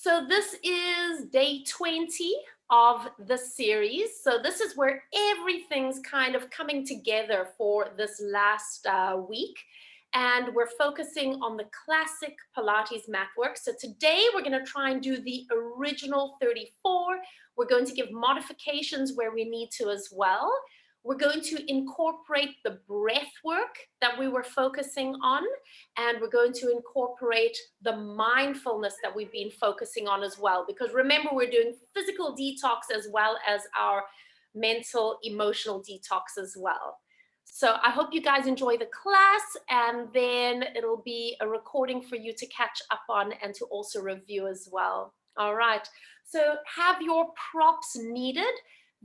So this is day 20 of the series. So this is where everything's kind of coming together for this last week. And we're focusing on the classic Pilates mat work. So today we're going to try and do the original 34. We're going to give modifications where we need to as well. We're going to incorporate the breath work that we were focusing on, and we're going to incorporate the mindfulness that we've been focusing on as well. Because remember, we're doing physical detox as well as our mental, emotional detox as well. So I hope you guys enjoy the class, and then it'll be a recording for you to catch up on and to also review as well. All right, so have your props needed.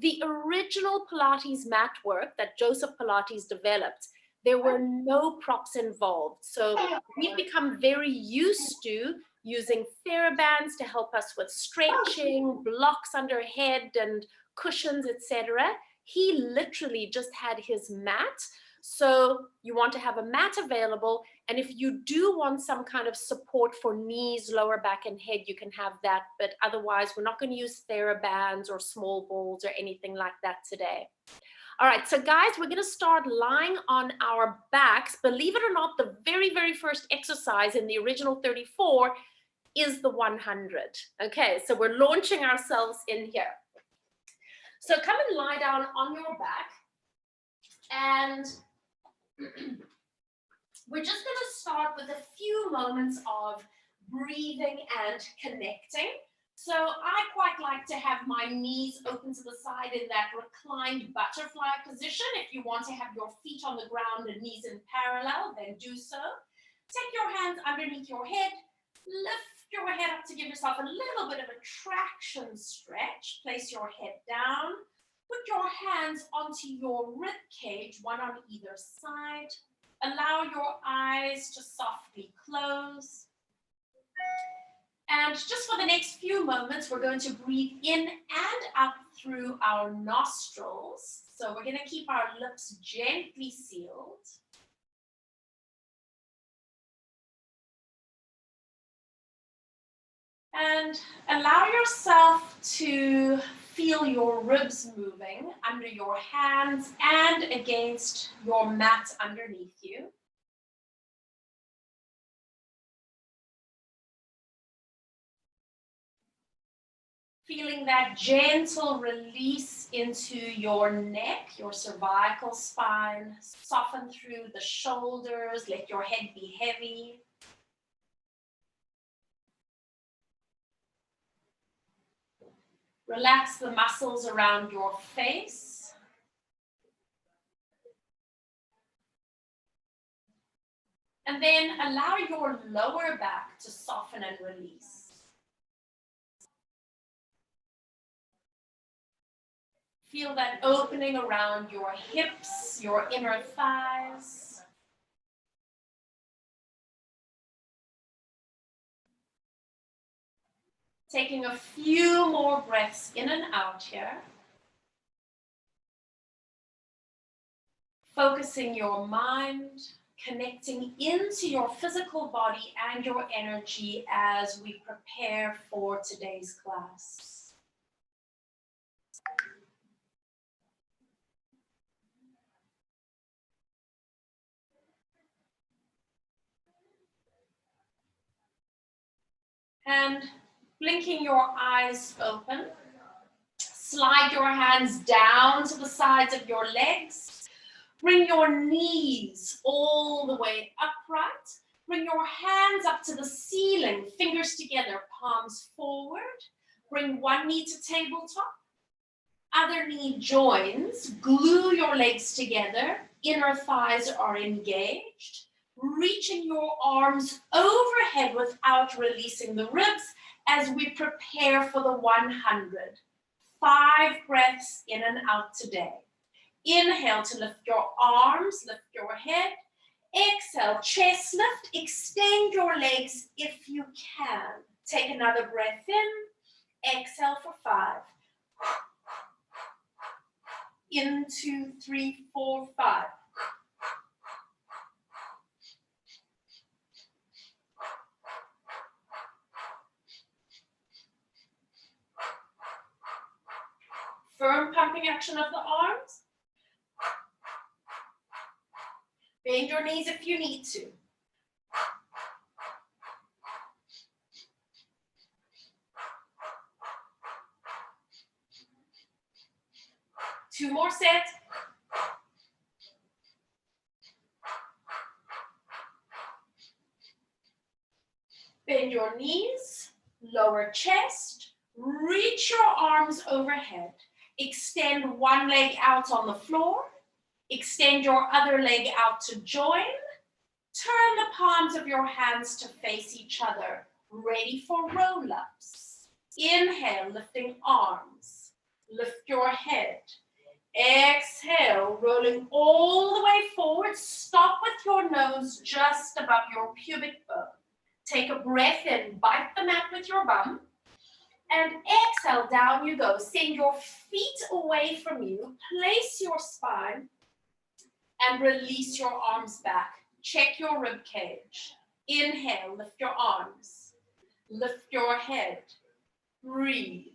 The original Pilates mat work that Joseph Pilates developed, there were no props involved. So we've become very used to using TheraBands to help us with stretching, blocks under head and cushions, etc. He literally just had his mat. So you want to have a mat available, and if you do want some kind of support for knees, lower back and head, you can have that, but otherwise we're not going to use TheraBands or small balls or anything like that today. All right, so guys, we're going to start lying on our backs. Believe it or not, the very first exercise in the original 34 is the 100. Okay, so we're launching ourselves in here. So come and lie down on your back, and we're just going to start with a few moments of breathing and connecting. So I quite like to have my knees open to the side in that reclined butterfly position. If you want to have your feet on the ground and knees in parallel, then do so. Take your hands underneath your head, lift your head up to give yourself a little bit of a traction stretch. Place your head down. Put your hands onto your rib cage, one on either side. Allow your eyes to softly close. And just for the next few moments, we're going to breathe in and up through our nostrils. So we're going to keep our lips gently sealed. And allow yourself to feel your ribs moving under your hands and against your mat underneath you. Feeling that gentle release into your neck, your cervical spine. Soften through the shoulders, let your head be heavy. Relax the muscles around your face. And then allow your lower back to soften and release. Feel that opening around your hips, your inner thighs. Taking a few more breaths in and out here. Focusing your mind, connecting into your physical body and your energy as we prepare for today's class. And blinking your eyes open, slide your hands down to the sides of your legs. Bring your knees all the way upright. Bring your hands up to the ceiling, fingers together, palms forward. Bring one knee to tabletop. Other knee joins. Glue your legs together. Inner thighs are engaged. Reaching your arms overhead without releasing the ribs as we prepare for the 100. 5 breaths in and out today. Inhale to lift your arms, lift your head. Exhale, chest lift, extend your legs if you can. Take another breath in. Exhale for 5. In, 2, 3, 4, 5. jumping action of the arms. Bend your knees if you need to. Two more sets. Bend your knees, lower chest, reach your arms overhead. Extend one leg out on the floor. Extend your other leg out to join. Turn the palms of your hands to face each other. Ready for roll-ups. Inhale, lifting arms. Lift your head. Exhale, rolling all the way forward. Stop with your nose just above your pubic bone. Take a breath in, bite the mat with your bum. And exhale, down you go. Send your feet away from you. Place your spine and release your arms back. Check your rib cage. Inhale, lift your arms. Lift your head. Breathe.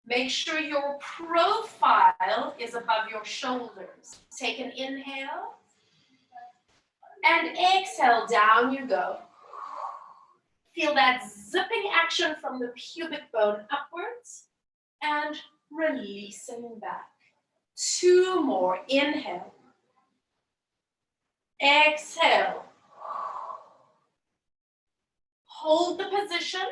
Make sure your profile is above your shoulders. Take an inhale. And exhale, down you go. Feel that zipping action from the pubic bone upwards and releasing back. Two more. Inhale. Exhale. Hold the position.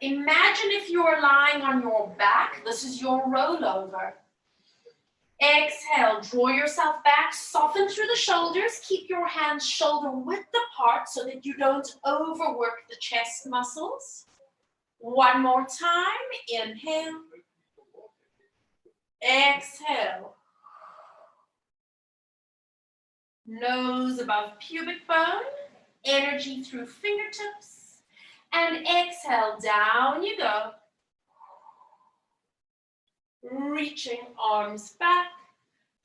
Imagine if you are lying on your back. This is your rollover. Exhale, draw yourself back, soften through the shoulders, keep your hands shoulder width apart so that you don't overwork the chest muscles. One more time, inhale, exhale. Nose above pubic bone, energy through fingertips, and exhale, down you go. Reaching arms back,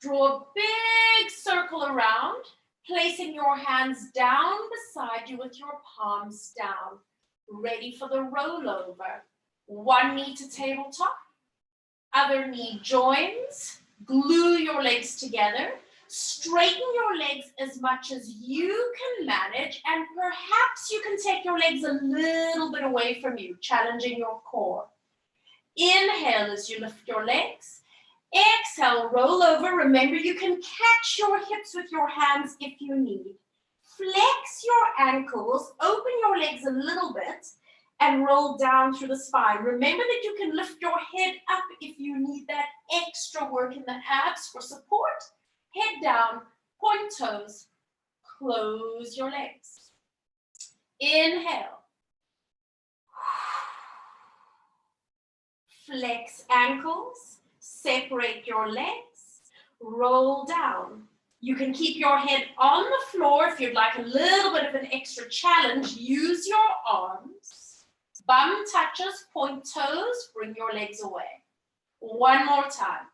draw a big circle around, placing your hands down beside you with your palms down. Ready for the rollover. One knee to tabletop, other knee joins, glue your legs together, straighten your legs as much as you can manage, and perhaps you can take your legs a little bit away from you, challenging your core. Inhale as you lift your legs. Exhale, roll over. Remember, you can catch your hips with your hands if you need. Flex your ankles, open your legs a little bit, and roll down through the spine. Remember that you can lift your head up if you need that extra work in the abs for support. Head down, point toes, close your legs. Inhale. Flex ankles, separate your legs, roll down. You can keep your head on the floor if you'd like a little bit of an extra challenge. Use your arms. Bum touches, point toes, bring your legs away. One more time.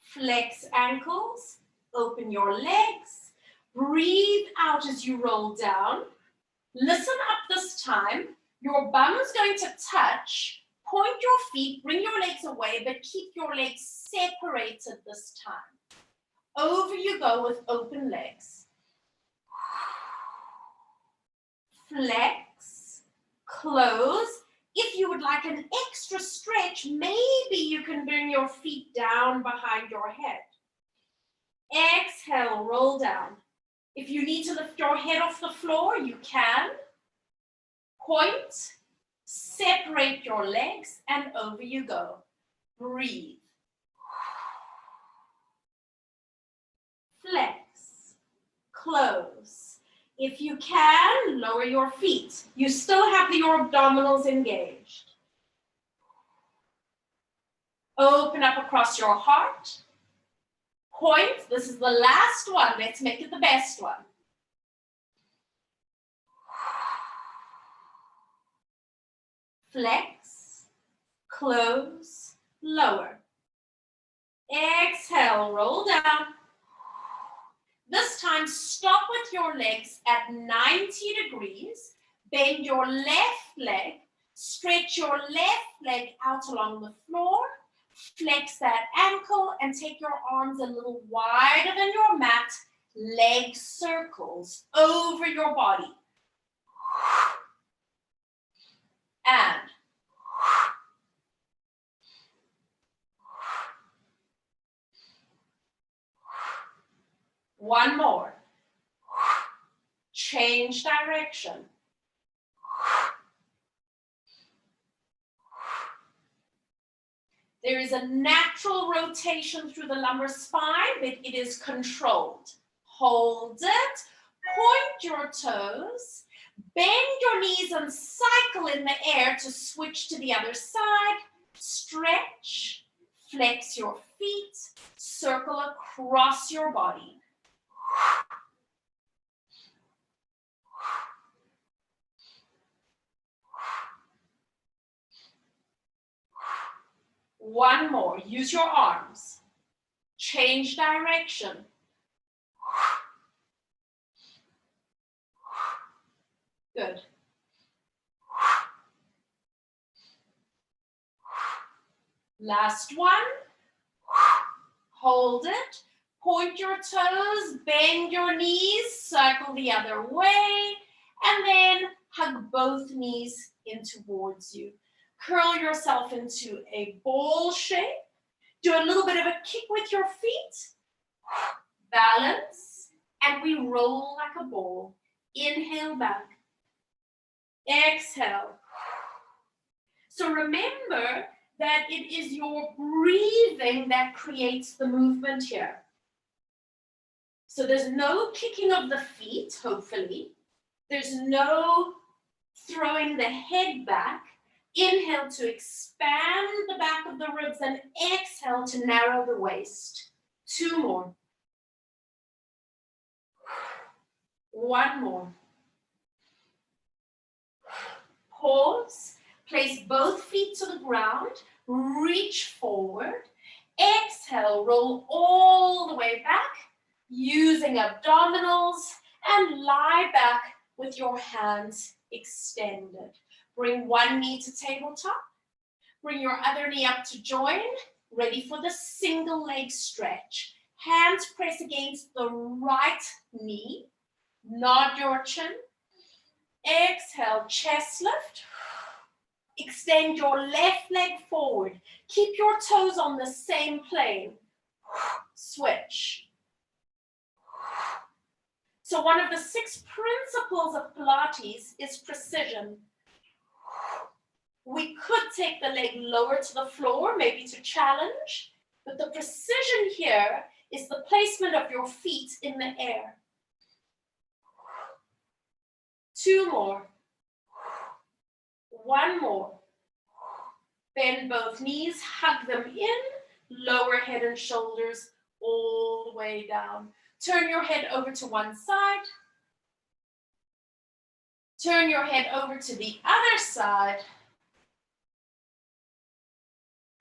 Flex ankles, open your legs, breathe out as you roll down. Listen up this time. Your bum is going to touch, point your feet, bring your legs away, but keep your legs separated this time. Over you go with open legs. Flex, close. If you would like an extra stretch, maybe you can bring your feet down behind your head. Exhale, roll down. If you need to lift your head off the floor, you can. Point, separate your legs, and over you go. Breathe. Flex, close. If you can, lower your feet. You still have your abdominals engaged. Open up across your heart. Point, this is the last one. Let's make it the best one. Flex, close, lower. Exhale, roll down. This time, stop with your legs at 90 degrees. Bend your left leg. Stretch your left leg out along the floor. Flex that ankle and take your arms a little wider than your mat. Leg circles over your body. And one more. Change direction. There is a natural rotation through the lumbar spine, but it is controlled. Hold it, point your toes, bend your knees and cycle in the air to switch to the other side. Stretch, flex your feet, circle across your body. One more. Use your arms. Change direction. Good. Last one. Hold it. Point your toes, bend your knees, circle the other way, and then hug both knees in towards you. Curl yourself into a ball shape. Do a little bit of a kick with your feet. Balance, and we roll like a ball. Inhale back. Exhale. So remember that it is your breathing that creates the movement here. So there's no kicking of the feet, hopefully. There's no throwing the head back. Inhale to expand the back of the ribs and exhale to narrow the waist. Two more. One more. Pause. Place both feet to the ground. Reach forward. Exhale, roll all the way back using abdominals and lie back with your hands extended. Bring one knee to tabletop. Bring your other knee up to join. Ready for the single leg stretch. Hands press against the right knee. Nod your chin. Exhale, chest lift. Extend your left leg forward. Keep your toes on the same plane. Switch. So one of the 6 principles of Pilates is precision. We could take the leg lower to the floor, maybe to challenge, but the precision here is the placement of your feet in the air. 2 more. 1 more. Bend both knees, hug them in, lower head and shoulders all the way down. Turn your head over to one side. Turn your head over to the other side.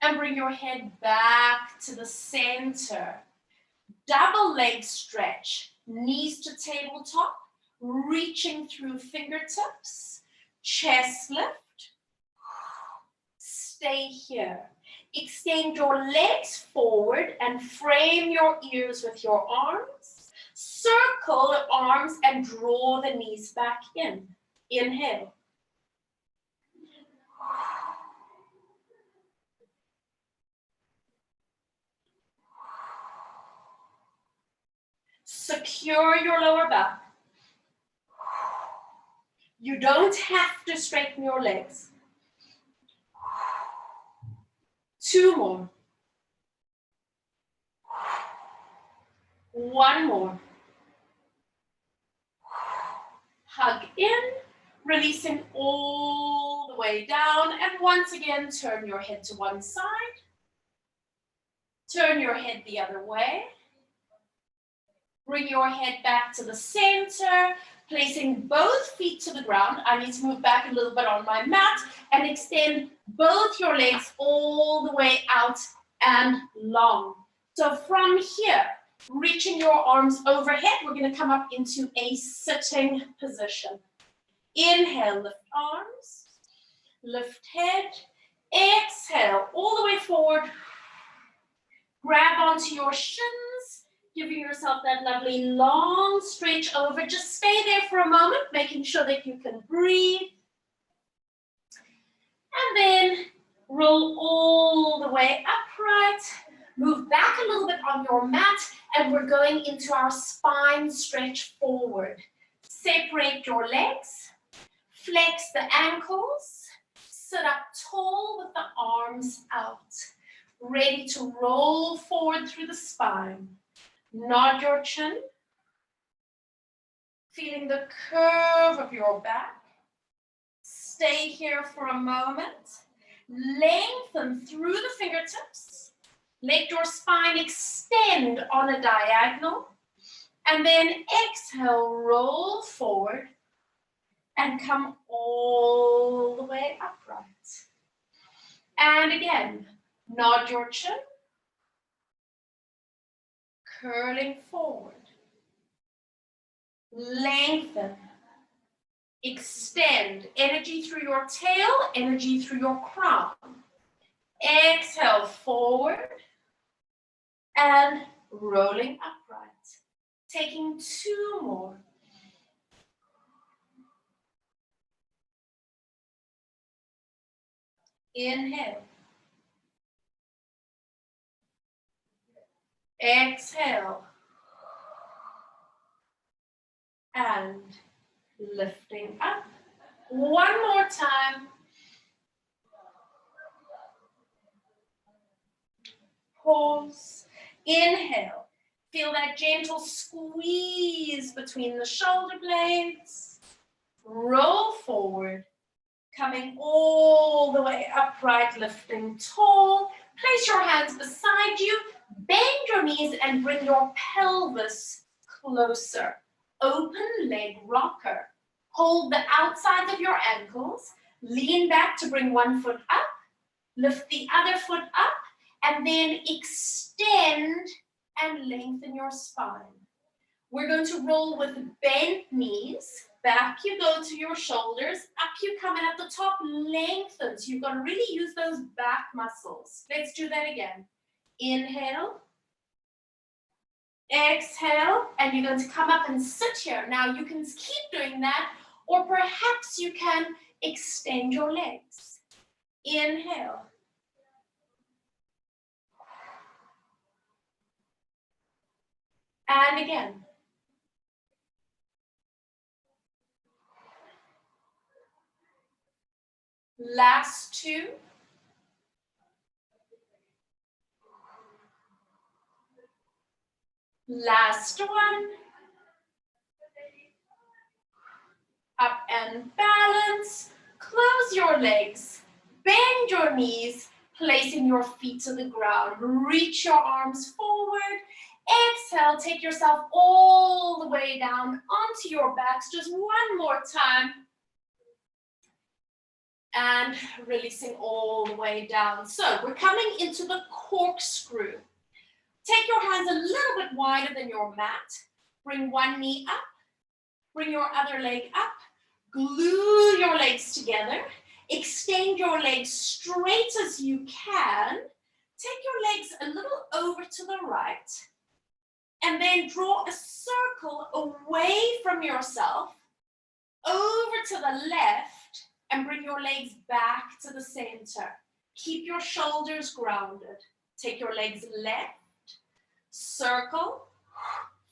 And bring your head back to the center. Double leg stretch, knees to tabletop, reaching through fingertips, chest lift. Stay here. Extend your legs forward and frame your ears with your arms. Circle the arms and draw the knees back in. Inhale. Secure your lower back. You don't have to straighten your legs. 2 more. 1 more. Hug in, releasing all the way down. And once again, turn your head to one side. Turn your head the other way. Bring your head back to the center, placing both feet to the ground. I need to move back a little bit on my mat and extend both your legs all the way out and long. So from here, reaching your arms overhead, we're going to come up into a sitting position. Inhale, lift arms. Lift head. Exhale all the way forward. Grab onto your shins, giving yourself that lovely long stretch over. Just stay there for a moment, making sure that you can breathe. And then roll all the way upright. Move back a little bit on your mat, and we're going into our spine stretch forward. Separate your legs, flex the ankles, sit up tall with the arms out. Ready to roll forward through the spine. Nod your chin. Feeling the curve of your back. Stay here for a moment. Lengthen through the fingertips. Let your spine extend on a diagonal. And then exhale, roll forward and come all the way upright. And again, nod your chin. Curling forward. Lengthen. Extend. Energy through your tail, energy through your crown. Exhale forward and rolling upright. Taking 2 more. Inhale. Exhale. And lifting up. One more time. Pause. Inhale. Feel that gentle squeeze between the shoulder blades. Roll forward. Coming all the way upright, lifting tall. Place your hands beside you. Bend your knees and bring your pelvis closer. Open leg rocker. Hold the outsides of your ankles. Lean back to bring one foot up. Lift the other foot up. And then extend and lengthen your spine. We're going to roll with bent knees. Back you go to your shoulders. Up you come, and at the top, lengthen. So you've got to really use those back muscles. Let's do that again. Inhale. Exhale. And you're going to come up and sit here. Now you can keep doing that, or perhaps you can extend your legs. Inhale. And again. Last 2. Last 1. Up and balance. Close your legs. Bend your knees, placing your feet to the ground. Reach your arms forward. Exhale, take yourself all the way down onto your backs. Just one more time. And releasing all the way down. So we're coming into the corkscrew. Take your hands a little bit wider than your mat. Bring one knee up. Bring your other leg up. Glue your legs together. Extend your legs straight as you can. Take your legs a little over to the right. And then draw a circle away from yourself, over to the left, and bring your legs back to the center. Keep your shoulders grounded. Take your legs left, circle,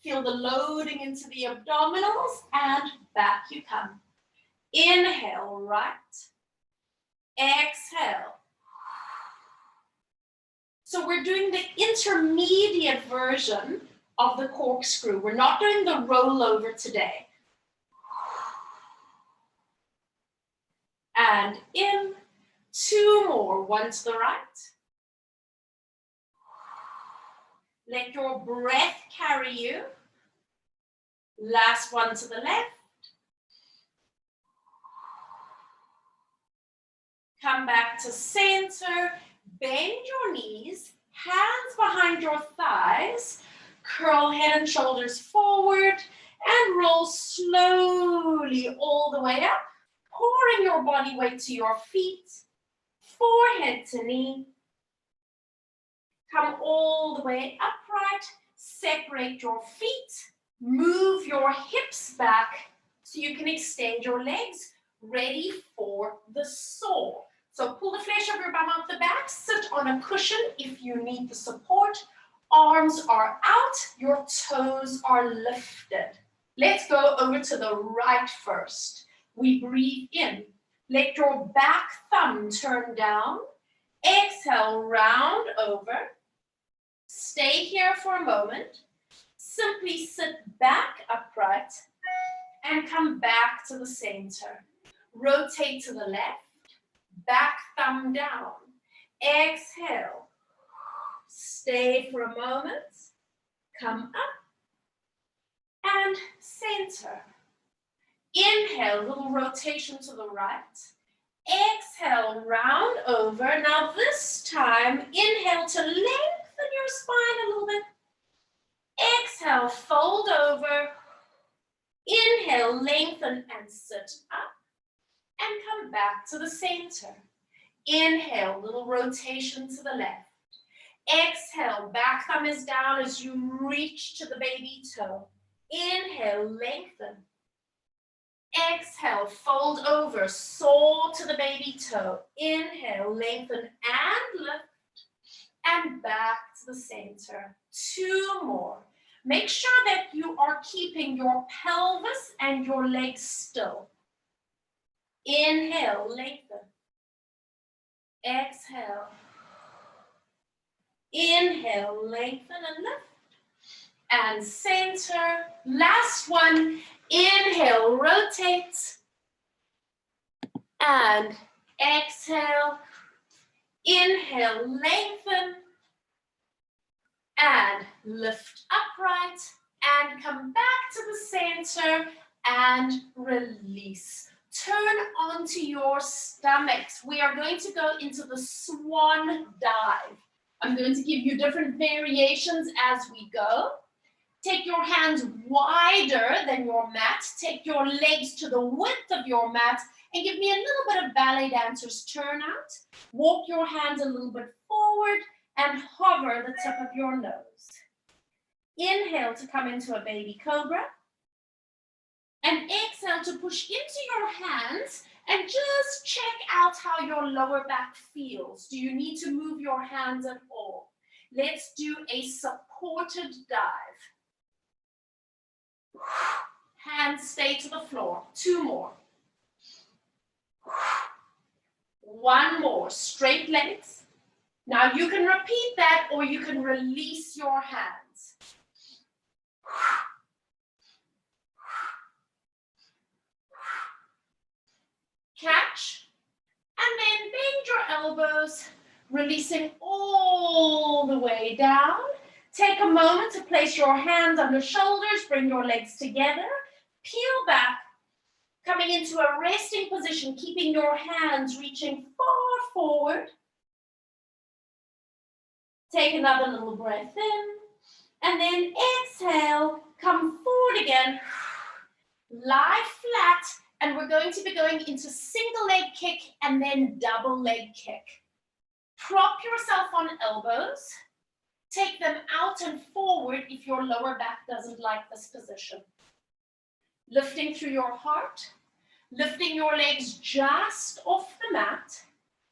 feel the loading into the abdominals, and back you come. Inhale, right. Exhale. So we're doing the intermediate version of the corkscrew. We're not doing the rollover today. And in, 2 more, one to the right. Let your breath carry you. Last one to the left. Come back to center. Bend your knees, hands behind your thighs. Curl head and shoulders forward and roll slowly all the way up. pouring your body weight to your feet, forehead to knee. Come all the way upright, separate your feet, move your hips back so you can extend your legs, ready for the soar. So pull the flesh of your bum out the back, sit on a cushion if you need the support. Arms are out, your toes are lifted. Let's go over to the right first. We breathe in. Let your back thumb turn down. Exhale, round over. Stay here for a moment. Simply sit back upright and come back to the center. Rotate to the left, back thumb down. Exhale. Stay for a moment. Come up and center. Inhale, little rotation to the right. Exhale, round over. Now this time, inhale to lengthen your spine a little bit. Exhale, fold over. Inhale, lengthen and sit up. And come back to the center. Inhale, little rotation to the left. Exhale, back thumb is down as you reach to the baby toe. Inhale, lengthen. Exhale, fold over, soar to the baby toe. Inhale, lengthen and lift. And back to the center. 2 more. Make sure that you are keeping your pelvis and your legs still. Inhale, lengthen. Exhale. Inhale, lengthen and lift. And center. Last one. Inhale, rotate. And exhale. Inhale, lengthen. And lift upright. And come back to the center. And release. Turn onto your stomachs. We are going to go into the Swan Dive. I'm going to give you different variations as we go. Take your hands wider than your mat. Take your legs to the width of your mat and give me a little bit of ballet dancer's turnout. Walk your hands a little bit forward and hover the tip of your nose. Inhale to come into a baby cobra. And exhale to push into your hands and just check out how your lower back feels. Do you need to move your hands at all? Let's do a supported dive. Hands stay to the floor. 2 more. 1 more. Straight legs. Now you can repeat that or you can release your hands. Catch. And then bend your elbows, releasing all the way down. Take a moment to place your hands on the shoulders, bring your legs together, peel back, coming into a resting position, keeping your hands reaching far forward. Take another little breath in, and then exhale, come forward again, lie flat, and we're going to be going into single leg kick and then double leg kick. Prop yourself on elbows. Take them out and forward if your lower back doesn't like this position. Lifting through your heart, lifting your legs just off the mat.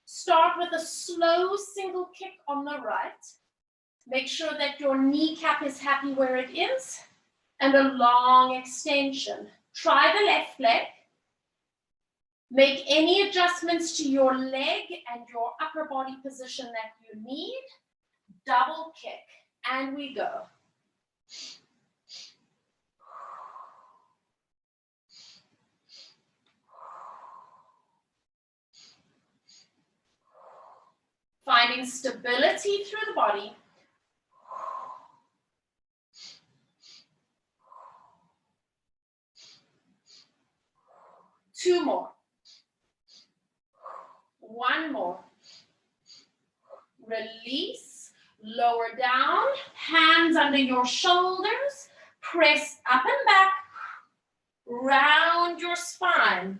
Start with a slow single kick on the right. Make sure that your kneecap is happy where it is. And a long extension. Try the left leg. Make any adjustments to your leg and your upper body position that you need. Double kick, and we go. Finding stability through the body. Two more. 1 more. Release, lower down, hands under your shoulders, press up and back, round your spine.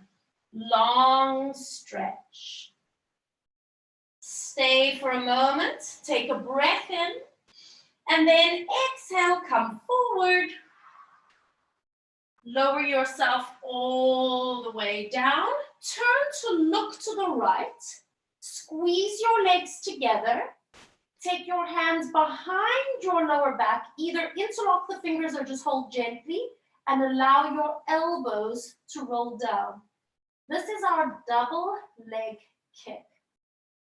Long stretch. Stay for a moment, take a breath in, and then exhale, come forward. Lower yourself all the way down. Turn to look to the right. Squeeze your legs together. Take your hands behind your lower back. Either interlock the fingers or just hold gently and allow your elbows to roll down. This is our double leg kick.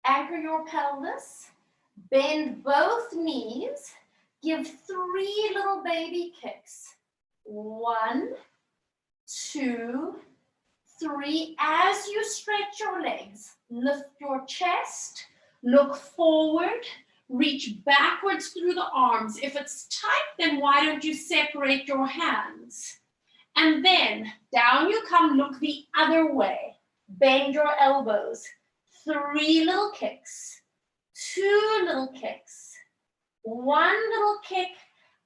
Anchor your pelvis. Bend both knees. Give 3 little baby kicks. 1, 2, 3. As you stretch your legs, lift your chest, look forward, reach backwards through the arms. If it's tight, then why don't you separate your hands? And then down you come, look the other way. Bend your elbows. 3 little kicks, 2 little kicks, 1 little kick,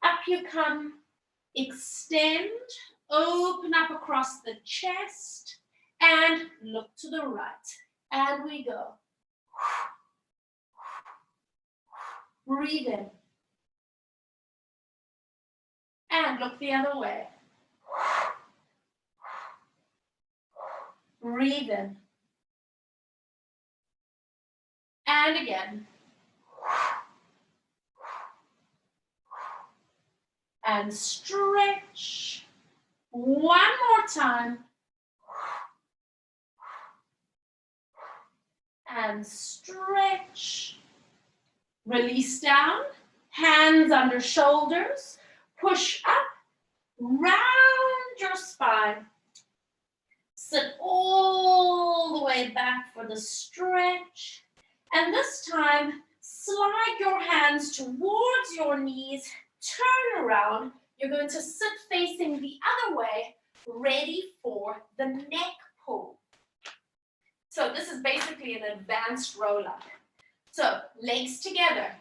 up you come. Extend, open up across the chest, and look to the right. And we go. Breathe in. And look the other way. Breathe in. And again. And stretch. One more time. And stretch. Release down. Hands under shoulders. Push up. Round your spine. Sit all the way back for the stretch. And this time, slide your hands towards your knees. Turn around. You're going to sit facing the other way, ready for the neck pull. So this is basically an advanced roll-up. So legs together.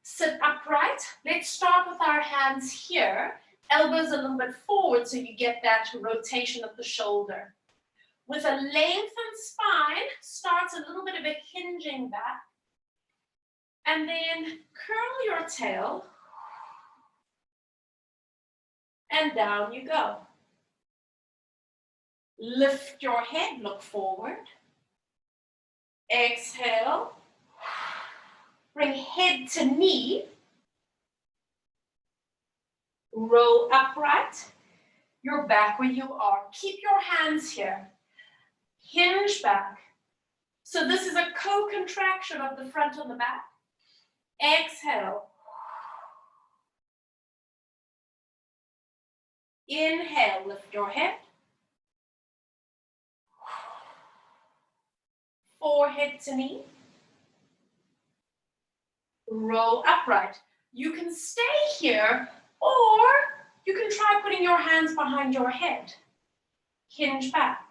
Sit upright. Let's start with our hands here. Elbows a little bit forward so you get that rotation of the shoulder. With a lengthened spine, starts a little bit of a hinging back. And then curl your tail. And down you go. Lift your head, look forward. Exhale. Bring head to knee. Roll upright. You're back where you are. Keep your hands here. Hinge back. So this is a co-contraction of the front and the back. Exhale. Inhale, lift your head. Forehead to knee. Roll upright. You can stay here, or you can try putting your hands behind your head. Hinge back.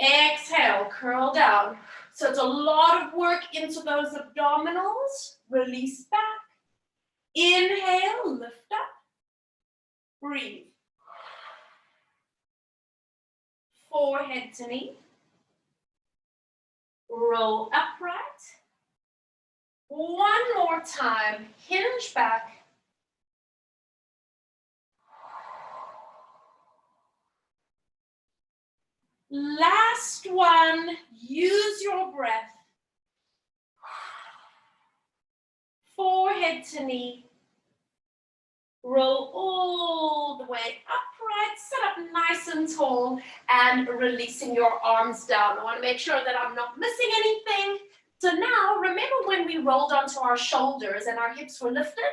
Exhale, curl down. So it's a lot of work into those abdominals. Release back. Inhale, lift up. Breathe. Forehead to knee. Roll upright. One more time. Hinge back. Last one. Use your breath. Forehead to knee. Roll all the way upright, sit up nice and tall, and releasing your arms down. I want to make sure that I'm not missing anything. So now, remember when we rolled onto our shoulders and our hips were lifted?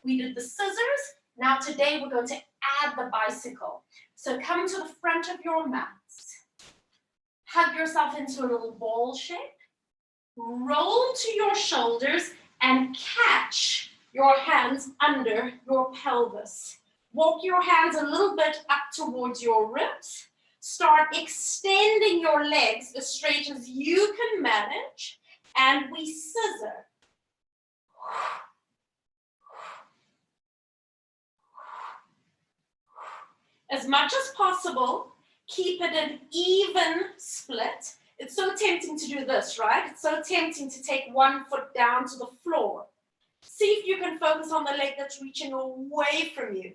We did the scissors. Now today we're going to add the bicycle. So come to the front of your mats. Hug yourself into a little ball shape. Roll to your shoulders and catch your hands under your pelvis. Walk your hands a little bit up towards your ribs. Start extending your legs as straight as you can manage. And we scissor. As much as possible, Keep it an even split. It's so tempting to do this, right? It's so tempting to take one foot down to the floor. See if you can focus on the leg that's reaching away from you.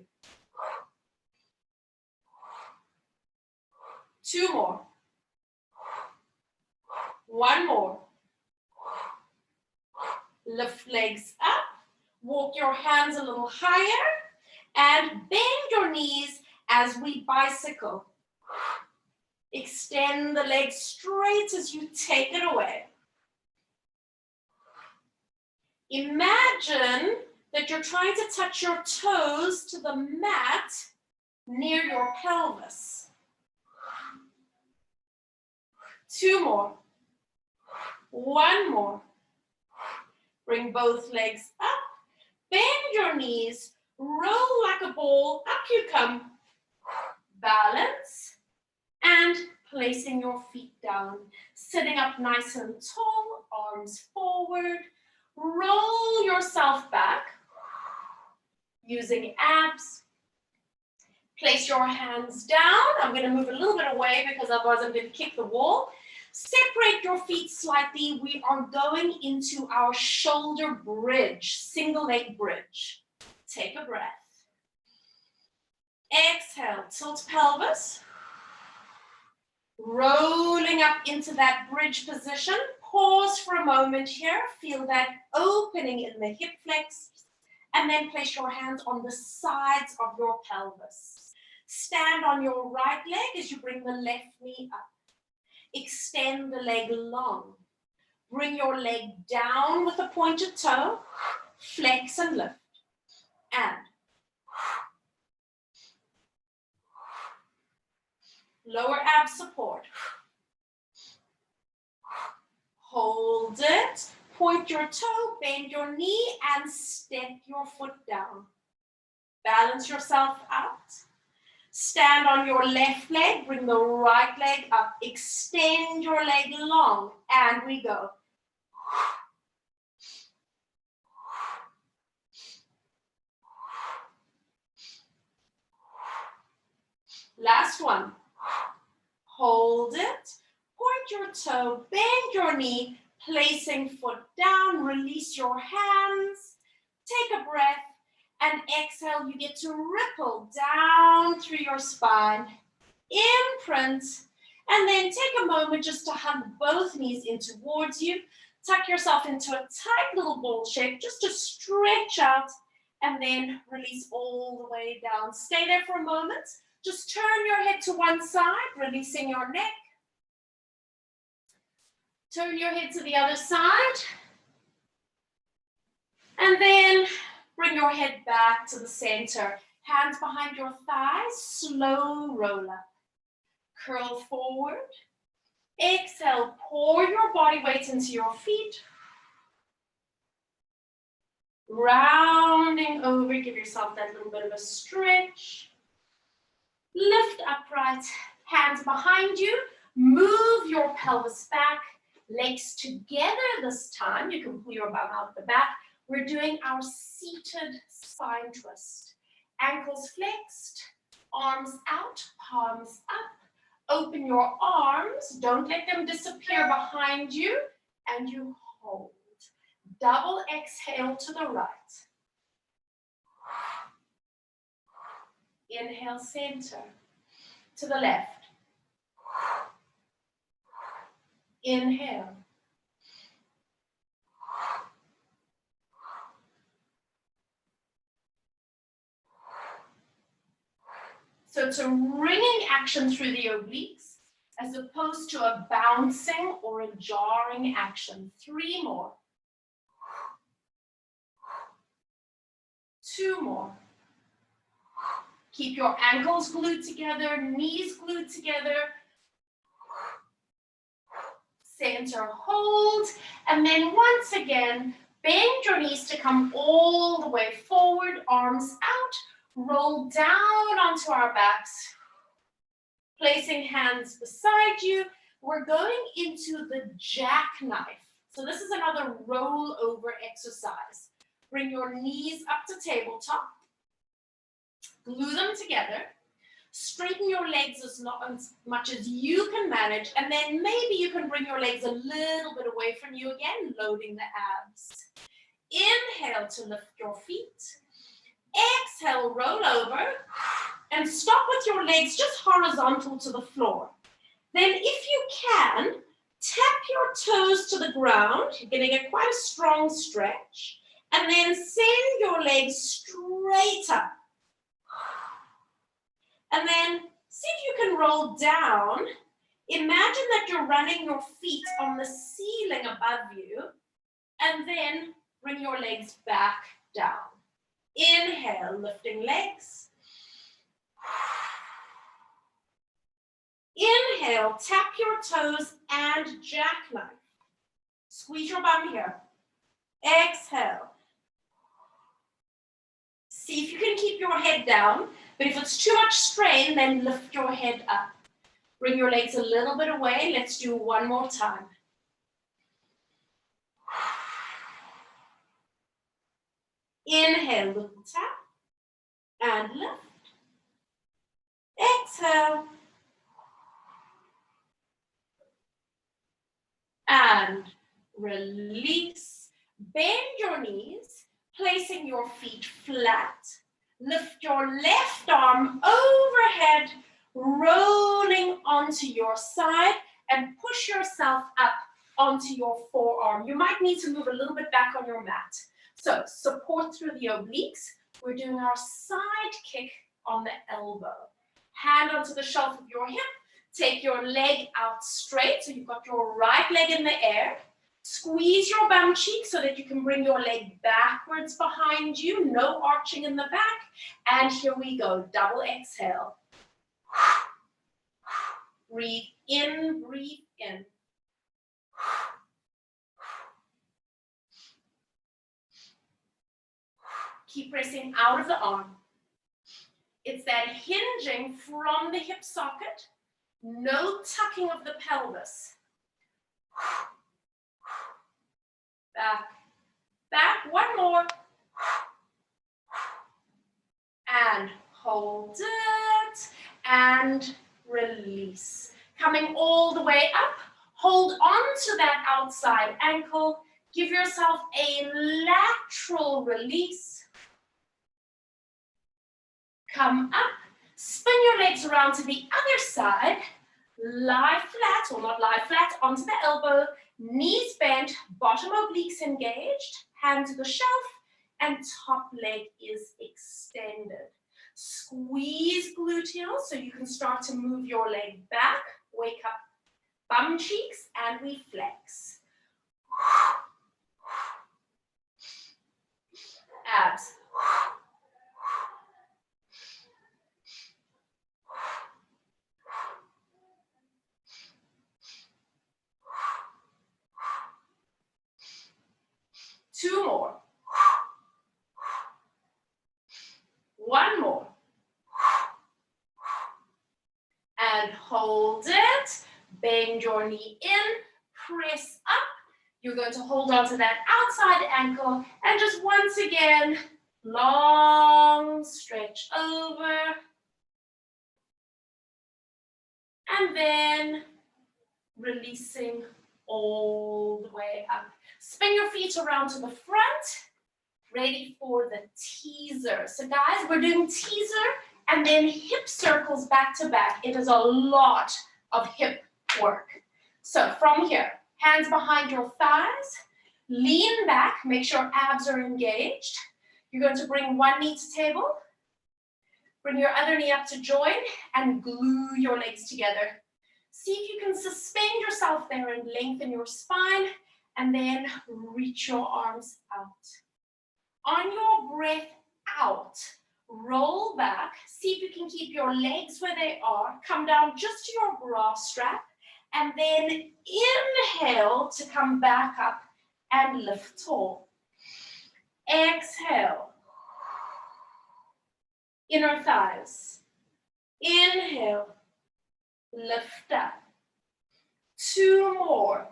2 more. 1 more. Lift legs up. Walk your hands a little higher. And bend your knees as we bicycle. Extend the legs straight as you take it away. Imagine that you're trying to touch your toes to the mat near your pelvis. 2 more. 1 more. Bring both legs up. Bend your knees. Roll like a ball. Up you come. Balance. And placing your feet down. Sitting up nice and tall. Arms forward. Roll yourself back. Using abs. Place your hands down. I'm going to move a little bit away because otherwise I'm going to kick the wall. Separate your feet slightly. We are going into our shoulder bridge, single leg bridge. Take a breath. Exhale, tilt pelvis. Rolling up into that bridge position. Pause for a moment here. Feel that opening in the hip flex. And then place your hands on the sides of your pelvis. Stand on your right leg as you bring the left knee up. Extend the leg long. Bring your leg down with a pointed toe. Flex and lift. And lower ab support. Hold it. Point your toe, bend your knee, and step your foot down. Balance yourself out. Stand on your left leg, bring the right leg up. Extend your leg long, and we go. Last one. Hold it. Point your toe, bend your knee, placing foot down. Release your hands. Take a breath. And exhale, you get to ripple down through your spine, imprint, and then take a moment just to hug both knees in towards you. Tuck yourself into a tight little ball shape just to stretch out, and then release all the way down. Stay there for a moment. Just turn your head to one side, releasing your neck. Turn your head to the other side. And then bring your head back to the center. Hands behind your thighs, slow roll up. Curl forward. Exhale, pour your body weight into your feet. Rounding over, give yourself that little bit of a stretch. Lift upright, hands behind you. Move your pelvis back, legs together this time. You can pull your bum out the back. We're doing our seated spine twist. Ankles flexed, arms out, palms up. Open your arms, don't let them disappear behind you, and you hold. Double exhale to the right. Inhale, center. To the left. Inhale. So it's a ringing action through the obliques as opposed to a bouncing or a jarring action. 3 more. 2 more. Keep your ankles glued together, knees glued together. Center, hold. And then once again, bend your knees to come all the way forward, arms out. Roll down onto our backs, placing hands beside you. We're going into the jackknife. So this is another rollover exercise. Bring your knees up to tabletop. Glue them together. Straighten your legs as much as you can manage, and then maybe you can bring your legs a little bit away from you again, loading the abs. Inhale to lift your feet. Exhale, roll over, and stop with your legs just horizontal to the floor. Then if you can, tap your toes to the ground. You're going to get quite a strong stretch. And then send your legs straight up. And then see if you can roll down. Imagine that you're running your feet on the ceiling above you. And then bring your legs back down. Inhale, lifting legs. Inhale, tap your toes and jackknife. Squeeze your bum here. Exhale. See if you can keep your head down, but if it's too much strain, then lift your head up. Bring your legs a little bit away. Let's do one more time. Inhale, little tap, and lift. Exhale. And release. Bend your knees, placing your feet flat. Lift your left arm overhead, rolling onto your side, and push yourself up onto your forearm. You might need to move a little bit back on your mat. So support through the obliques. We're doing our side kick on the elbow. Hand onto the shelf of your hip. Take your leg out straight, so you've got your right leg in the air. Squeeze your bum cheek so that you can bring your leg backwards behind you. No arching in the back. And here we go. Double exhale. Breathe in, breathe in. Keep pressing out of the arm. It's that hinging from the hip socket. No tucking of the pelvis. Back, back, one more. And hold it, and release. Coming all the way up, hold on to that outside ankle. Give yourself a lateral release. Come up, spin your legs around to the other side. Lie flat, or not lie flat, onto the elbow. Knees bent, bottom obliques engaged, hand to the shelf, and top leg is extended. Squeeze gluteals so you can start to move your leg back. Wake up bum cheeks, and we flex. Abs. Two more. One more. And hold it. Bend your knee in. Press up. You're going to hold on to that outside ankle. And just once again, long stretch over. And then releasing all the way up. Spin your feet around to the front. Ready for the teaser. So guys, we're doing teaser and then hip circles back to back. It is a lot of hip work. So from here, hands behind your thighs, lean back, make sure abs are engaged. You're going to bring one knee to table, bring your other knee up to join, and glue your legs together. See if you can suspend yourself there and lengthen your spine, and then reach your arms out. On your breath out, roll back. See if you can keep your legs where they are. Come down just to your bra strap, and then inhale to come back up and lift tall. Exhale. Inner thighs. Inhale. Lift up. Two more.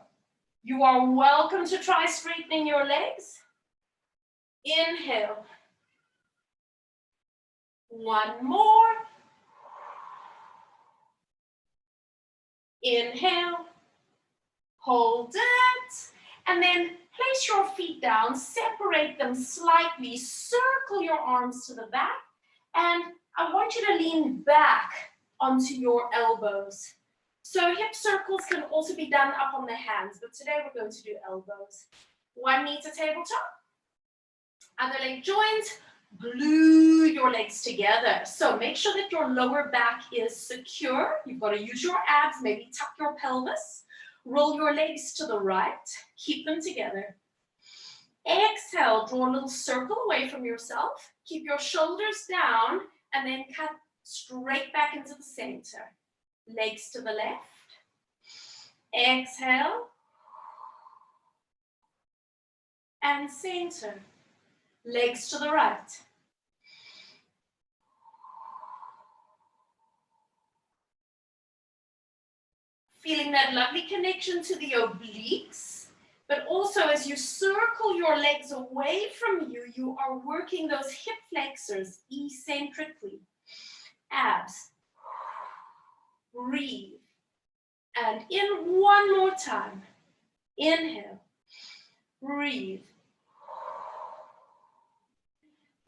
You are welcome to try straightening your legs. Inhale. One more. Inhale, hold it, and then place your feet down, separate them slightly, circle your arms to the back, and I want you to lean back onto your elbows. So hip circles can also be done up on the hands, but today we're going to do elbows. One knee to tabletop, other leg joint, glue your legs together. So make sure that your lower back is secure. You've got to use your abs, maybe tuck your pelvis. Roll your legs to the right, keep them together. Exhale, draw a little circle away from yourself. Keep your shoulders down and then cut straight back into the center. Legs to the left. Exhale. And center. Legs to the right. Feeling that lovely connection to the obliques, but also as you circle your legs away from you, you are working those hip flexors eccentrically. Abs. Breathe. And in one more time. Inhale. Breathe.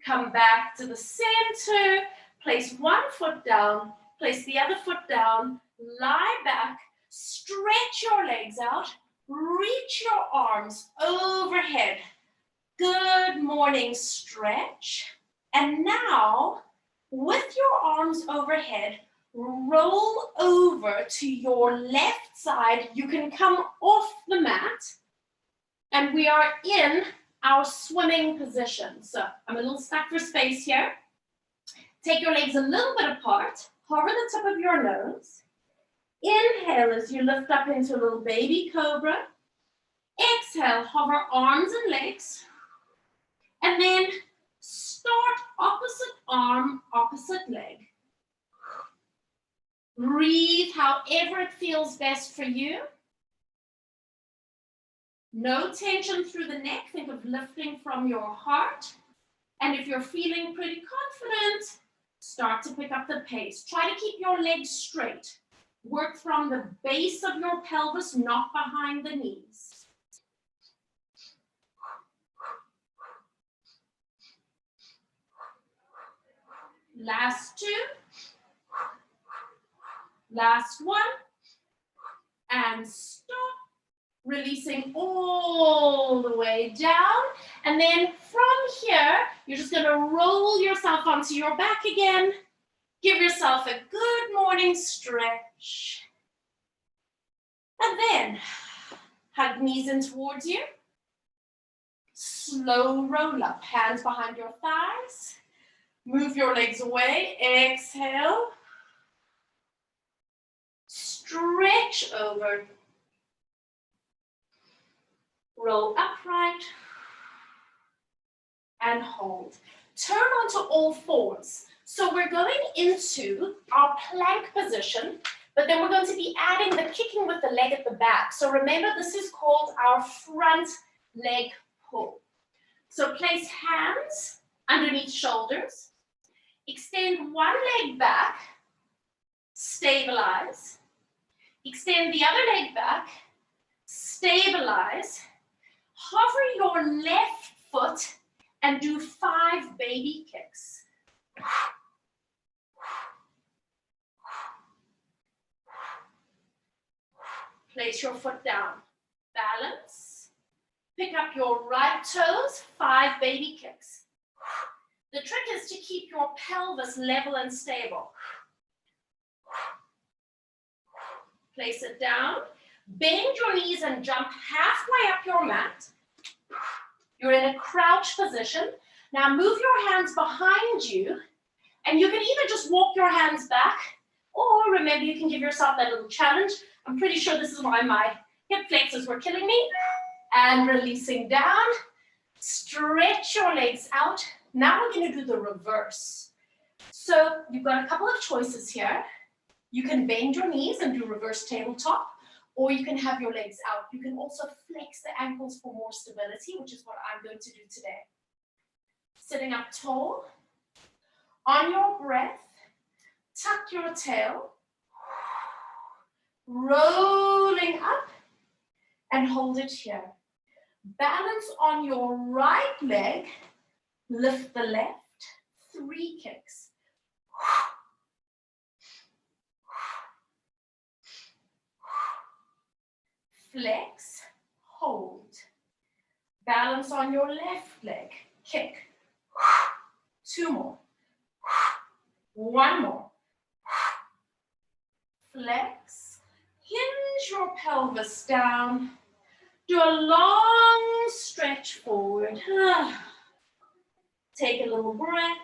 Come back to the center. Place one foot down. Place the other foot down. Lie back. Stretch your legs out. Reach your arms overhead. Good morning stretch. And now, with your arms overhead, roll over to your left side. You can come off the mat. And we are in our swimming position. So I'm a little stuck for space here. Take your legs a little bit apart. Hover the tip of your nose. Inhale as you lift up into a little baby cobra. Exhale, hover arms and legs. And then start opposite arm, opposite leg. Breathe however it feels best for you. No tension through the neck. Think of lifting from your heart. And if you're feeling pretty confident, start to pick up the pace. Try to keep your legs straight. Work from the base of your pelvis, not behind the knees. Last two. Last one. And stop. Releasing all the way down. And then from here, you're just going to roll yourself onto your back again. Give yourself a good morning stretch. And then hug knees in towards you. Slow roll up, hands behind your thighs. Move your legs away. Exhale. Stretch over. Roll upright. And hold. Turn onto all fours. So we're going into our plank position, but then we're going to be adding the kicking with the leg at the back. So remember, this is called our front leg pull. So place hands underneath shoulders. Extend one leg back. Stabilize. Extend the other leg back. Stabilize. Hover your left foot and do 5 baby kicks. Place your foot down. Balance. Pick up your right toes. 5 baby kicks. The trick is to keep your pelvis level and stable. Place it down. Bend your knees and jump halfway up your mat. You're in a crouch position. Now move your hands behind you, and you can either just walk your hands back, or remember you can give yourself that little challenge. I'm pretty sure this is why my hip flexors were killing me. And releasing down. Stretch your legs out. Now we're going to do the reverse. So you've got a couple of choices here. You can bend your knees and do reverse tabletop, or you can have your legs out. You can also flex the ankles for more stability, which is what I'm going to do today. Sitting up tall. On your breath, tuck your tail. rolling up, and hold it here. Balance on your right leg, lift the left, 3 kicks. Flex, hold. Balance on your left leg, kick. 2 more. 1 more. Flex, hinge your pelvis down. Do a long stretch forward. Take a little breath.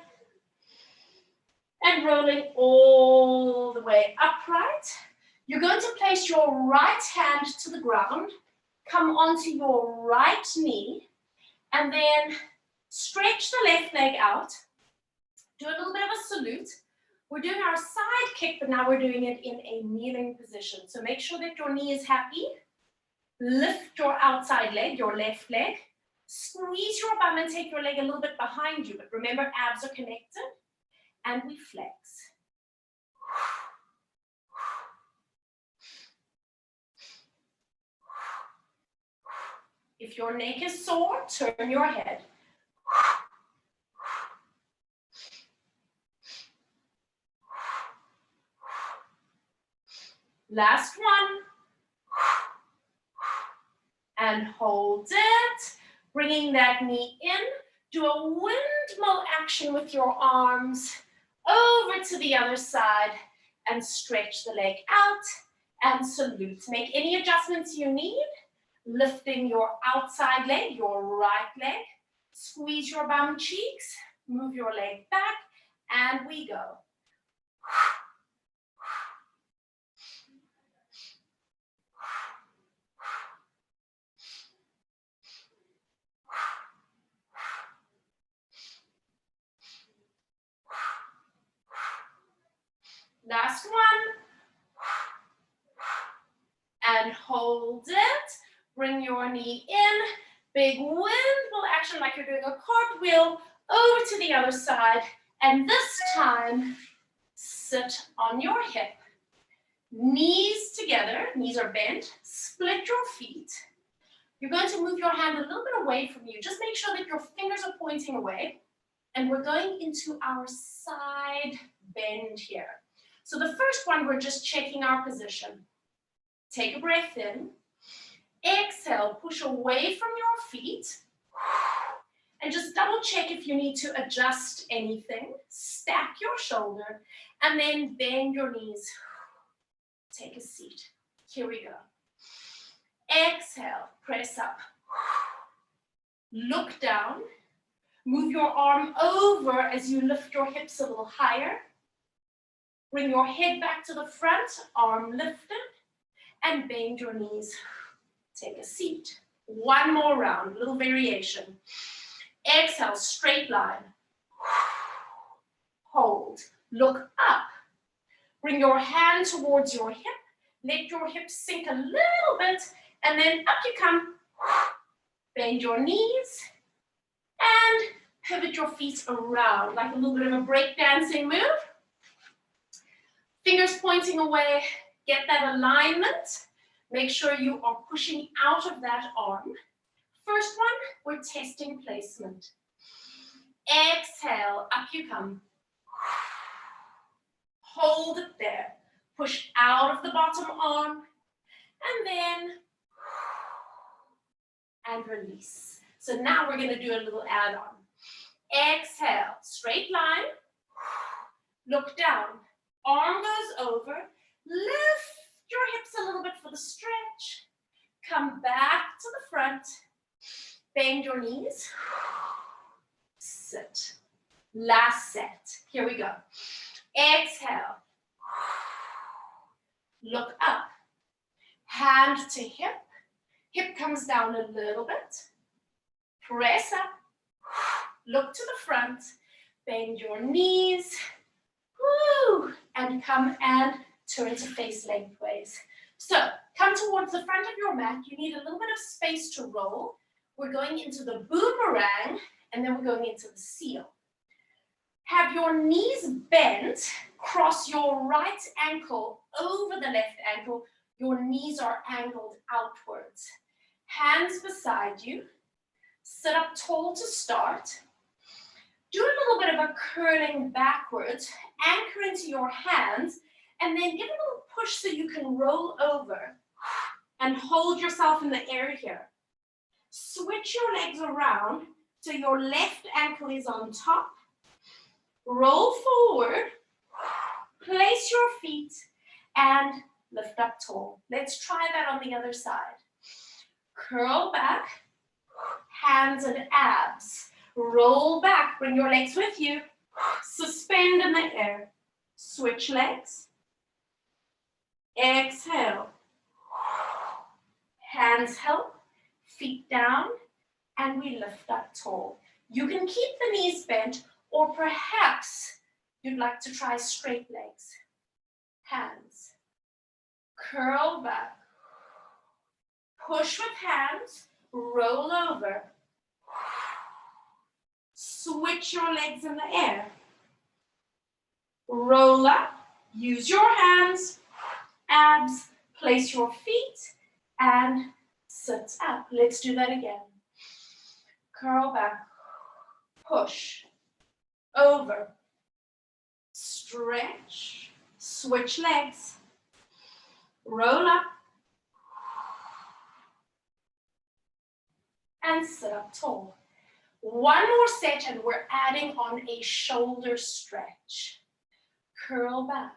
And rolling all the way upright. You're going to place your right hand to the ground. Come onto your right knee. And then stretch the left leg out. Do a little bit of a salute. We're doing our side kick, but now we're doing it in a kneeling position. So make sure that your knee is happy. Lift your outside leg, your left leg. Squeeze your bum and take your leg a little bit behind you. But remember, abs are connected. And we flex. If your neck is sore, turn your head. Last one. And hold it. Bringing that knee in. Do a windmill action with your arms. Over to the other side. And stretch the leg out. And salute. Make any adjustments you need. Lifting your outside leg, your right leg. Squeeze your bum cheeks. Move your leg back. And we go. Last one. And hold it. Bring your knee in. Big windmill action like you're doing a cartwheel. Over to the other side. And this time, sit on your hip. Knees together. Knees are bent. Split your feet. You're going to move your hand a little bit away from you. Just make sure that your fingers are pointing away. And we're going into our side bend here. So the first one, we're just checking our position. Take a breath in. Exhale, push away from your feet. And just double check if you need to adjust anything. Stack your shoulder. And then bend your knees. Take a seat. Here we go. Exhale, press up. Look down. Move your arm over as you lift your hips a little higher. Bring your head back to the front, arm lifted, and bend your knees. Take a seat. One more round, little variation. Exhale, straight line. Hold. Look up. Bring your hand towards your hip. Let your hips sink a little bit, and then up you come. Bend your knees, and pivot your feet around, like a little bit of a breakdancing move. Fingers pointing away, get that alignment. Make sure you are pushing out of that arm. First one, we're testing placement. Exhale, up you come. Hold it there. Push out of the bottom arm, and then, and release. So now we're gonna do a little add-on. Exhale, straight line. Look down. Arm goes over, lift your hips a little bit for the stretch. Come back to the front, bend your knees, sit. Last set, here we go. Exhale, look up, hand to hip, hip comes down a little bit, press up, look to the front, bend your knees, woo, and come and turn to face lengthways. So come towards the front of your mat. You need a little bit of space to roll. We're going into the boomerang, and then we're going into the seal. Have your knees bent, cross your right ankle over the left ankle, Your knees are angled outwards. Hands beside you. Sit up tall to start. Do a little bit of a curling backwards. Anchor into your hands. And then give a little push so you can roll over. And hold yourself in the air here. Switch your legs around so your left ankle is on top. Roll forward. Place your feet and lift up tall. Let's try that on the other side. Curl back, hands and abs. Roll back, bring your legs with you. Suspend in the air. Switch legs. Exhale. Hands help, feet down, and we lift up tall. You can keep the knees bent, or perhaps you'd like to try straight legs. Hands. Curl back. Push with hands. Roll over. Switch your legs in the air. Roll up. Use your hands. Abs. Place your feet. And sit up. Let's do that again. Curl back. Push. Over. Stretch. Switch legs. Roll up. And sit up tall. One more set and we're adding on a shoulder stretch. Curl back.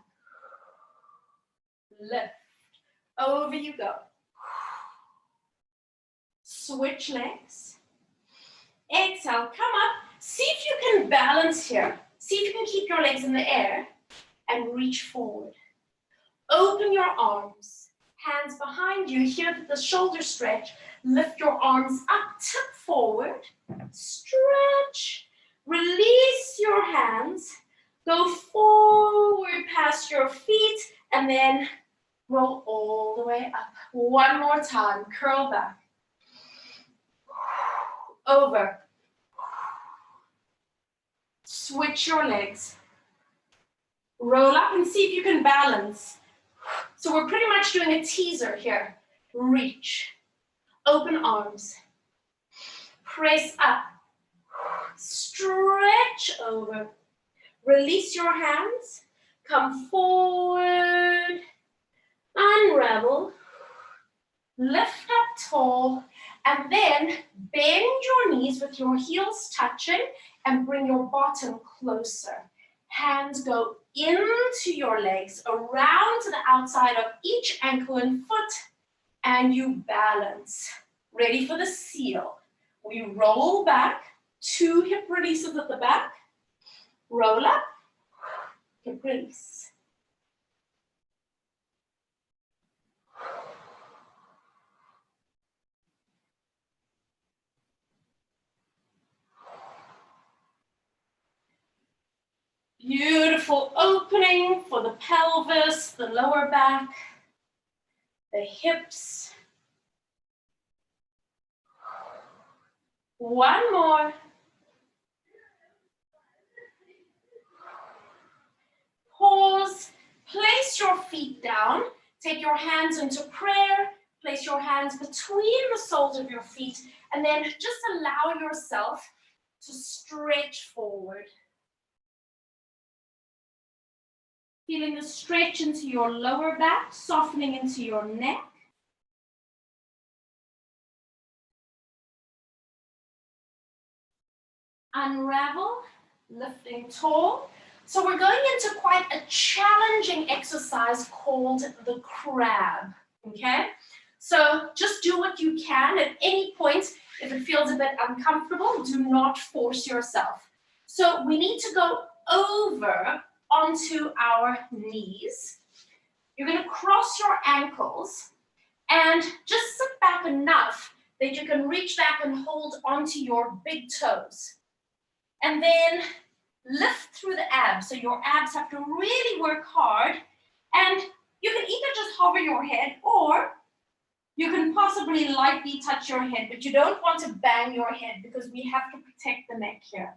Lift. Over you go. Switch legs. Exhale, come up. See if you can balance here. See if you can keep your legs in the air and reach forward. Open your arms. Hands behind you. Here at the shoulder stretch. Lift your arms up, tip forward. Stretch. Release your hands. Go forward past your feet and then roll all the way up. One more time. Curl back. Over. Switch your legs. Roll up and see if you can balance. So we're pretty much doing a teaser here. Reach. Open arms. Press up. Stretch over. Release your hands. Come forward. Unravel. Lift up tall. And then bend your knees with your heels touching and bring your bottom closer. Hands go into your legs, around to the outside of each ankle and foot, and you balance. Ready for the seal. We roll back, 2 hip releases at the back, roll up, hip release. Beautiful opening for the pelvis, the lower back, the hips. One more. Pause. Place your feet down. Take your hands into prayer. Place your hands between the soles of your feet. And then just allow yourself to stretch forward. Feeling the stretch into your lower back, softening into your neck. Unravel, lifting tall. So we're going into quite a challenging exercise called the crab, okay? So just do what you can at any point. If it feels a bit uncomfortable, do not force yourself. So we need to go over onto our knees. You're going to cross your ankles and just sit back enough that you can reach back and hold onto your big toes. And then lift through the abs. So your abs have to really work hard. And you can either just hover your head or you can possibly lightly touch your head, but you don't want to bang your head because we have to protect the neck here.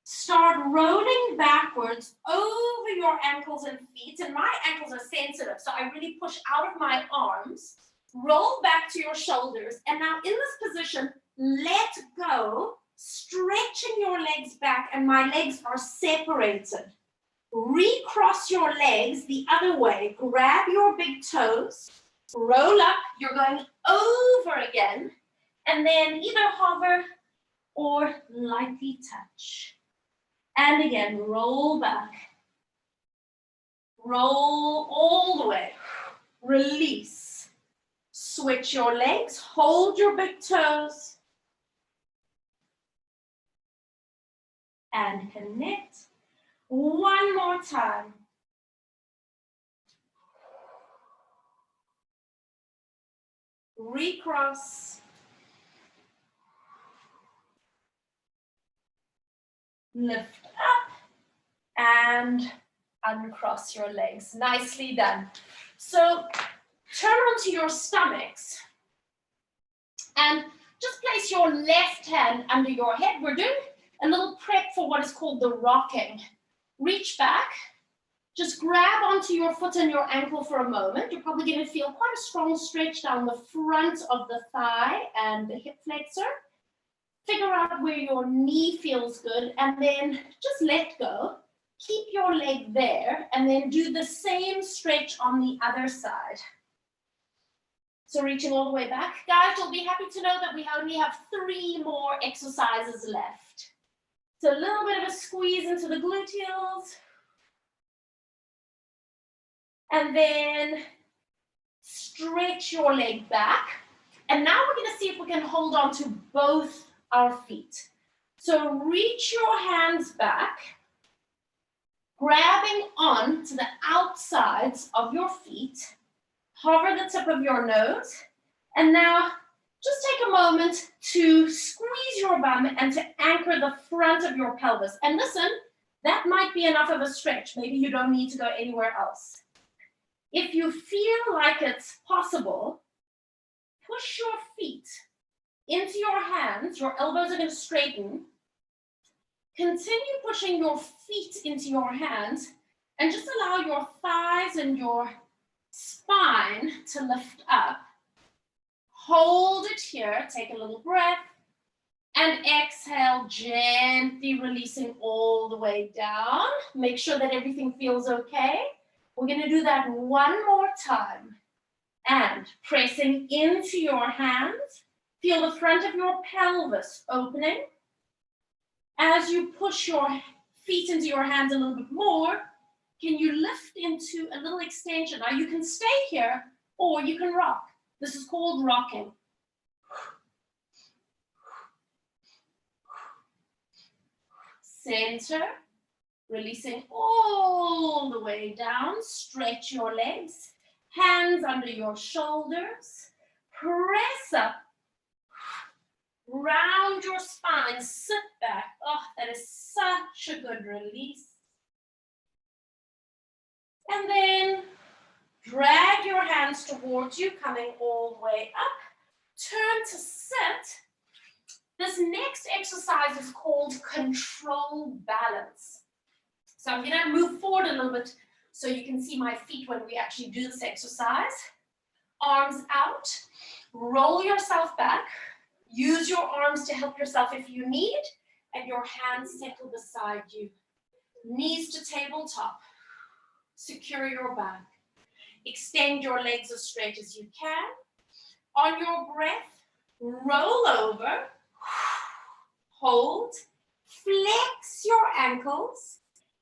Start rolling backwards over your ankles and feet. And my ankles are sensitive, so I really push out of my arms. Roll back to your shoulders. And now in this position, let go, stretching your legs back, and my legs are separated. Recross your legs the other way. Grab your big toes, roll up. You're going over again, and then either hover or lightly touch. And again, roll back. Roll all the way. Release. Switch your legs. Hold your big toes. And connect. One more time. Recross. Lift up and uncross your legs. Nicely done. So turn onto your stomachs and just place your left hand under your head. We're doing a little prep for what is called the rocking. Reach back, just grab onto your foot and your ankle for a moment. You're probably going to feel quite a strong stretch down the front of the thigh and the hip flexor. Figure out where your knee feels good, and then just let go. Keep your leg there, and then do the same stretch on the other side. So reaching all the way back. Guys, you'll be happy to know that we only have 3 more exercises left. So a little bit of a squeeze into the gluteals. And then stretch your leg back. And now we're going to see if we can hold on to both our feet. So reach your hands back, grabbing on to the outsides of your feet. Hover the tip of your nose. And now just take a moment to squeeze your bum and to anchor the front of your pelvis. And listen, that might be enough of a stretch. Maybe you don't need to go anywhere else. If you feel like it's possible, push your feet into your hands. Your elbows are going to straighten. Continue pushing your feet into your hands and just allow your thighs and your spine to lift up. Hold it here. Take a little breath. And exhale, gently releasing all the way down. Make sure that everything feels okay. We're going to do that one more time. And pressing into your hands. Feel the front of your pelvis opening. As you push your feet into your hands a little bit more, can you lift into a little extension? Now you can stay here or you can rock. This is called rocking. Center, releasing all the way down. Stretch your legs, hands under your shoulders. Press up. Round your spine, sit back. Oh, that is such a good release. And then drag your hands towards you, coming all the way up. Turn to sit. This next exercise is called control balance. So I'm going to move forward a little bit so you can see my feet when we actually do this exercise. Arms out. Roll yourself back. Use your arms to help yourself if you need, and your hands settle beside you. Knees to tabletop. Secure your back. Extend your legs as straight as you can. On your breath, roll over. Hold. Flex your ankles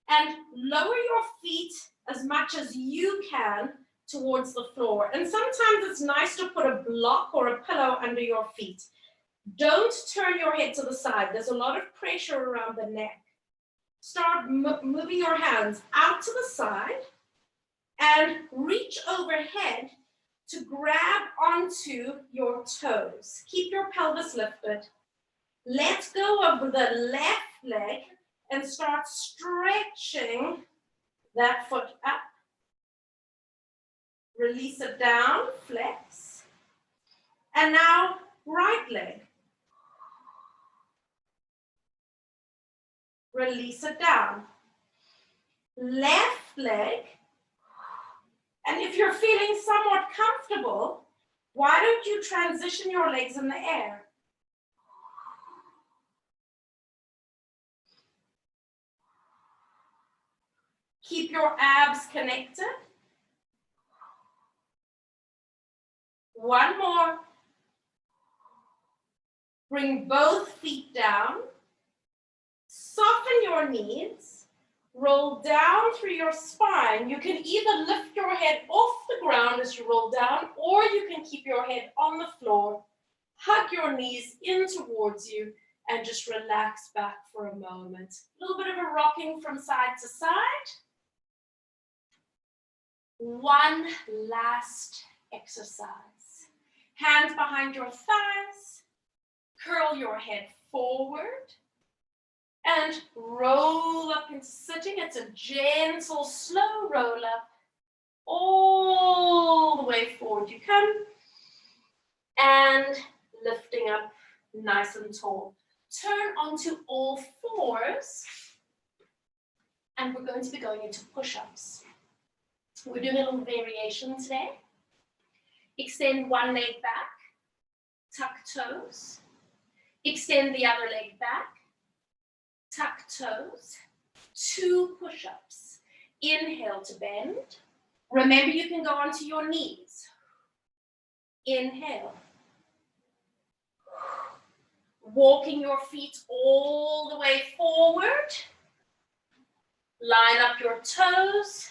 and lower your feet as much as you can towards the floor. And sometimes it's nice to put a block or a pillow under your feet. Don't turn your head to the side. There's a lot of pressure around the neck. Start moving your hands out to the side and reach overhead to grab onto your toes. Keep your pelvis lifted. Let go of the left leg and start stretching that foot up. Release it down, flex. And now, right leg. Release it down. Left leg. And if you're feeling somewhat comfortable, why don't you transition your legs in the air? Keep your abs connected. One more. Bring both feet down. Soften your knees. Roll down through your spine. You can either lift your head off the ground as you roll down, or you can keep your head on the floor. Hug your knees in towards you and just relax back for a moment. A little bit of a rocking from side to side. One last exercise. Hands behind your thighs. Curl your head forward. And roll up into sitting. It's a gentle, slow roll up. All the way forward you come. And lifting up nice and tall. Turn onto all fours. And we're going to be going into push-ups. We're doing a little variation today. Extend one leg back. Tuck toes. Extend the other leg back. Tuck toes, 2 push-ups. Inhale to bend. Remember, you can go onto your knees. Inhale. Walking your feet all the way forward. Line up your toes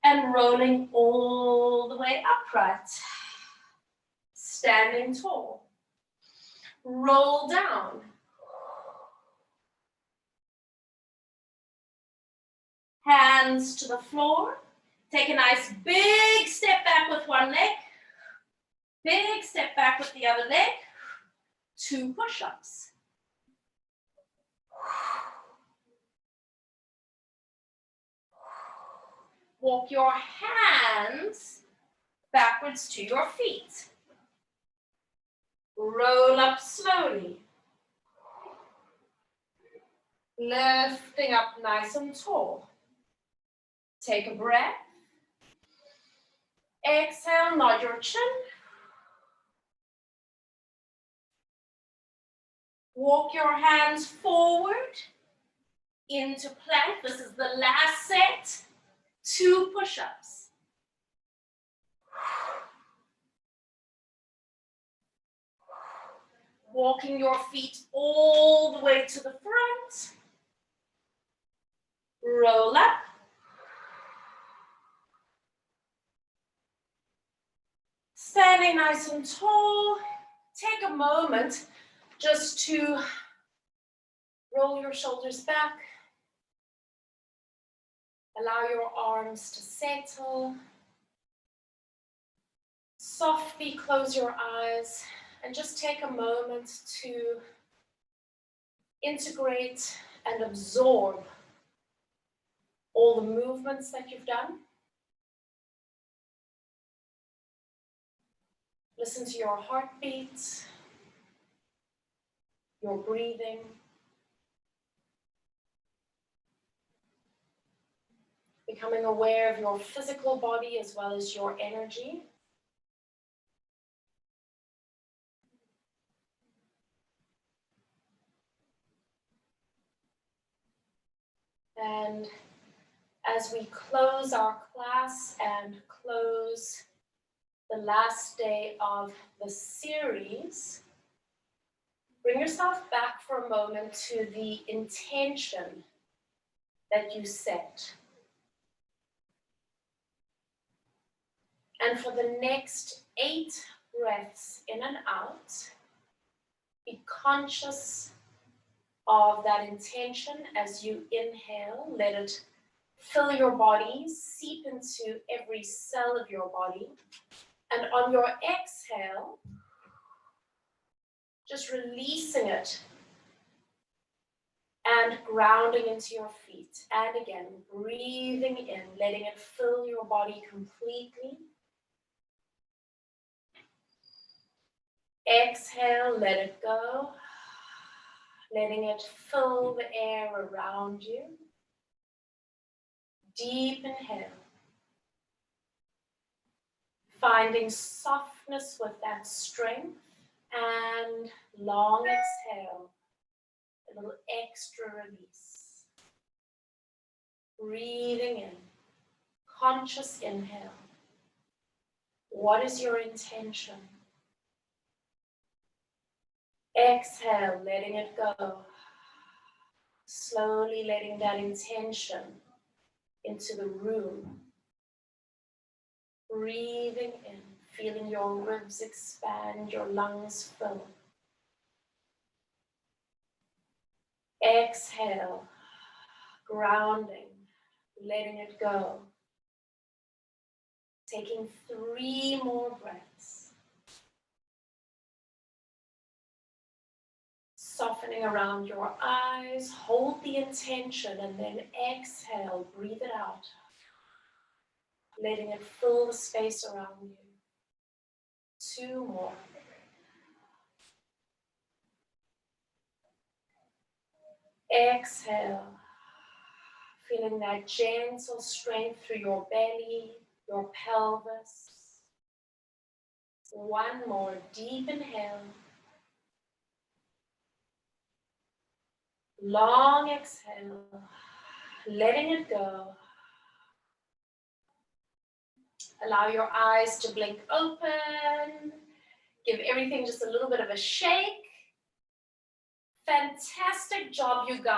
and rolling all the way upright. Standing tall. Roll down. Hands to the floor. Take a nice big step back with one leg. Big step back with the other leg. 2 push-ups. Walk your hands backwards to your feet. Roll up slowly. Lifting up nice and tall. Take a breath. Exhale, nod your chin. Walk your hands forward into plank. This is the last set. 2 push-ups. Walking your feet all the way to the front. Roll up. Standing nice and tall. Take a moment just to roll your shoulders back. Allow your arms to settle. Softly close your eyes and just take a moment to integrate and absorb all the movements that you've done. Listen to your heartbeat, your breathing. Becoming aware of your physical body as well as your energy. And as we close our class and close the last day of the series, bring yourself back for a moment to the intention that you set. And for the next 8 breaths in and out, be conscious of that intention as you inhale. Let it fill your body, seep into every cell of your body. And on your exhale, just releasing it and grounding into your feet. And again, breathing in, letting it fill your body completely. Exhale, let it go. letting it fill the air around you. Deep inhale. Finding softness with that strength, and long exhale, a little extra release. Breathing in, conscious inhale. What is your intention? Exhale, letting it go. Slowly letting that intention into the room. Breathing in, feeling your ribs expand, your lungs fill. Exhale, grounding, letting it go. Taking 3 more breaths. Softening around your eyes, hold the intention, and then exhale, breathe it out. Letting it fill the space around you. 2 more. Exhale, feeling that gentle strength through your belly, your pelvis. 1 more deep inhale. Long exhale, letting it go. Allow your eyes to blink open. Give everything just a little bit of a shake. Fantastic job, you guys.